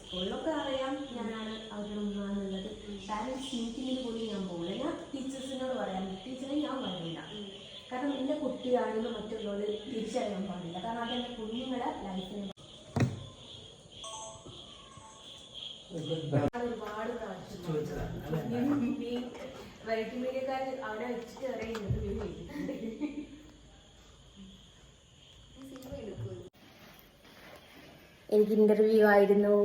സ്കൂളിലൊക്കെ അറിയാം ഞാനാണ് അവരുടെ ഉമ്മാന്നുള്ളത്. പാരൻസ് മീറ്റിങ്ങിന് പോലും ഞാൻ പോകില്ല. ഞാൻ ടീച്ചേഴ്സിനോട് പറയാം, ടീച്ചറെ ഞാൻ വരില്ല, കാരണം എൻ്റെ കുട്ടിയാണെന്ന് മറ്റുള്ളവർ തിരിച്ചറിയാൻ പാടില്ല. കാരണം അതെൻ്റെ കുഞ്ഞുങ്ങളെ ലൈഫിനെ ഒരുപാട് വൈറ്റ് മീഡിയക്കാർ അവിടെ വെച്ചിട്ട് അറിയുന്നത് എനിക്ക് ഇന്റർവ്യൂ ആയിരുന്നു.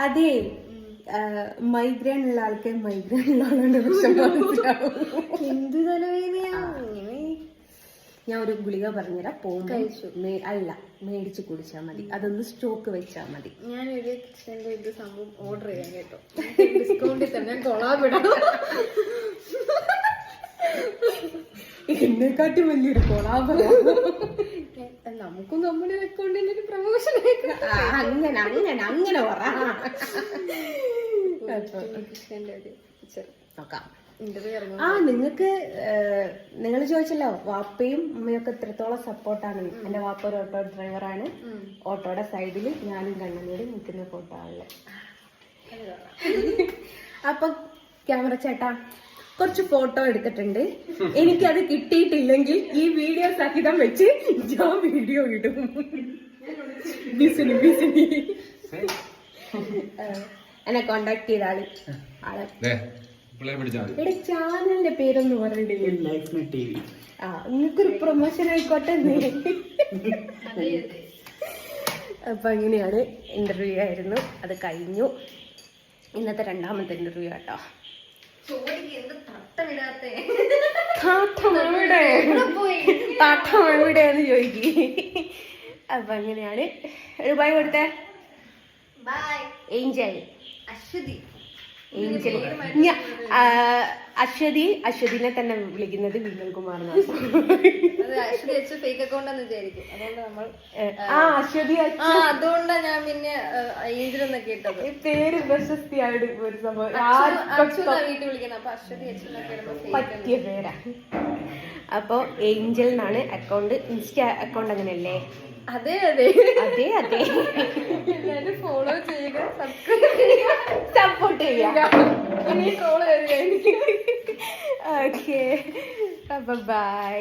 അതെ, മൈഗ്രെയിൻ ഉള്ള ആൾക്ക് മൈഗ്രെയിൻ ഉള്ള ആളുടെ പ്രശ്നം എന്ത് തലവേദനയാണ്. ഞാൻ ഒരു ഗുളിക പറഞ്ഞുതരാം, പോകുമ്പോൾ അല്ല മേടിച്ച് കുടിച്ചാൽ മതി, അതൊന്ന് സ്റ്റോക്ക് വെച്ചാൽ മതി. ഞാനൊരു കിച്ചൻ്റെ ഇത് സംഭവം ഓർഡർ ചെയ്യാൻ കേട്ടോ, ഡിസ്കൗണ്ടിൽ തന്നെ കൊളാബിടാം. എന്നെക്കാട്ടി വലിയൊരു കൊളാബ്. നമുക്കും നമ്മുടെ അക്കൗണ്ടിന്റെ ഒരു പ്രൊമോഷൻ അങ്ങനെ അങ്ങനെ അങ്ങനെ പറ. നോക്കാം. നിങ്ങൾക്ക് നിങ്ങൾ ചോദിച്ചല്ലോ വാപ്പയും ഉമ്മയൊക്കെ എത്രത്തോളം സപ്പോർട്ടാണ്. എന്റെ വാപ്പ ഒരു ഓട്ടോ ഡ്രൈവറാണ്. ഓട്ടോയുടെ സൈഡിൽ ഞാനും കണ്ണനോട് നിൽക്കുന്ന ഫോട്ടോ ആണല്ലേ. അപ്പൊ ക്യാമറ ചേട്ടാ കുറച്ച് ഫോട്ടോ എടുത്തിട്ടുണ്ട്. എനിക്കത് കിട്ടിയിട്ടില്ലെങ്കിൽ ഈ വീഡിയോ സഹിതം വെച്ച് ഞാൻ വീഡിയോ ഇടും. എന്നെ കോണ്ടാക്ട് ചെയ്ത ആളെ ഇവിടെ ചാനലിന്റെ പേരൊന്നും പറഞ്ഞിട്ടില്ല. നിങ്ങൾക്കൊരു പ്രൊമോഷൻ ആയിക്കോട്ടെ. അപ്പൊ അങ്ങനെയാണ് ഇന്റർവ്യൂ ആയിരുന്നു, അത് കഴിഞ്ഞു. ഇന്നത്തെ രണ്ടാമത്തെ ഇന്റർവ്യൂ കേട്ടോ. എവിടെയാന്ന് ചോദിക്കി. അപ്പൊ അങ്ങനെയാണ്. ഒരു ബൈ കൊടുത്തേ. Angel Angel. അശ്വതിനെ തന്നെ വിളിക്കുന്നത് വിമൽ കുമാർ. അതുകൊണ്ടാണ് ഞാൻ പിന്നെ ഏഞ്ചൽ എന്നൊക്കെ ഇട്ടത്. പേര് പ്രശസ്തിയായിട്ട് ഒരു സംഭവം വീട്ടിൽ വിളിക്കുന്നത്. അപ്പൊ അശ്വതി പറ്റിയ പേരാ. അപ്പൊ ഏഞ്ചൽ എന്നാണ് അക്കൗണ്ട്. ഇൻസ്റ്റ അക്കൗണ്ട് അങ്ങനെയല്ലേ? അതെ അതെ അതെ അതെ. എല്ലാരും ഫോളോ ചെയ്യുക, സബ്സ്ക്രൈബ് ചെയ്യുക, സപ്പോർട്ട് ചെയ്യുക. ഇനി ട്രോള് വരിക. Okay, by.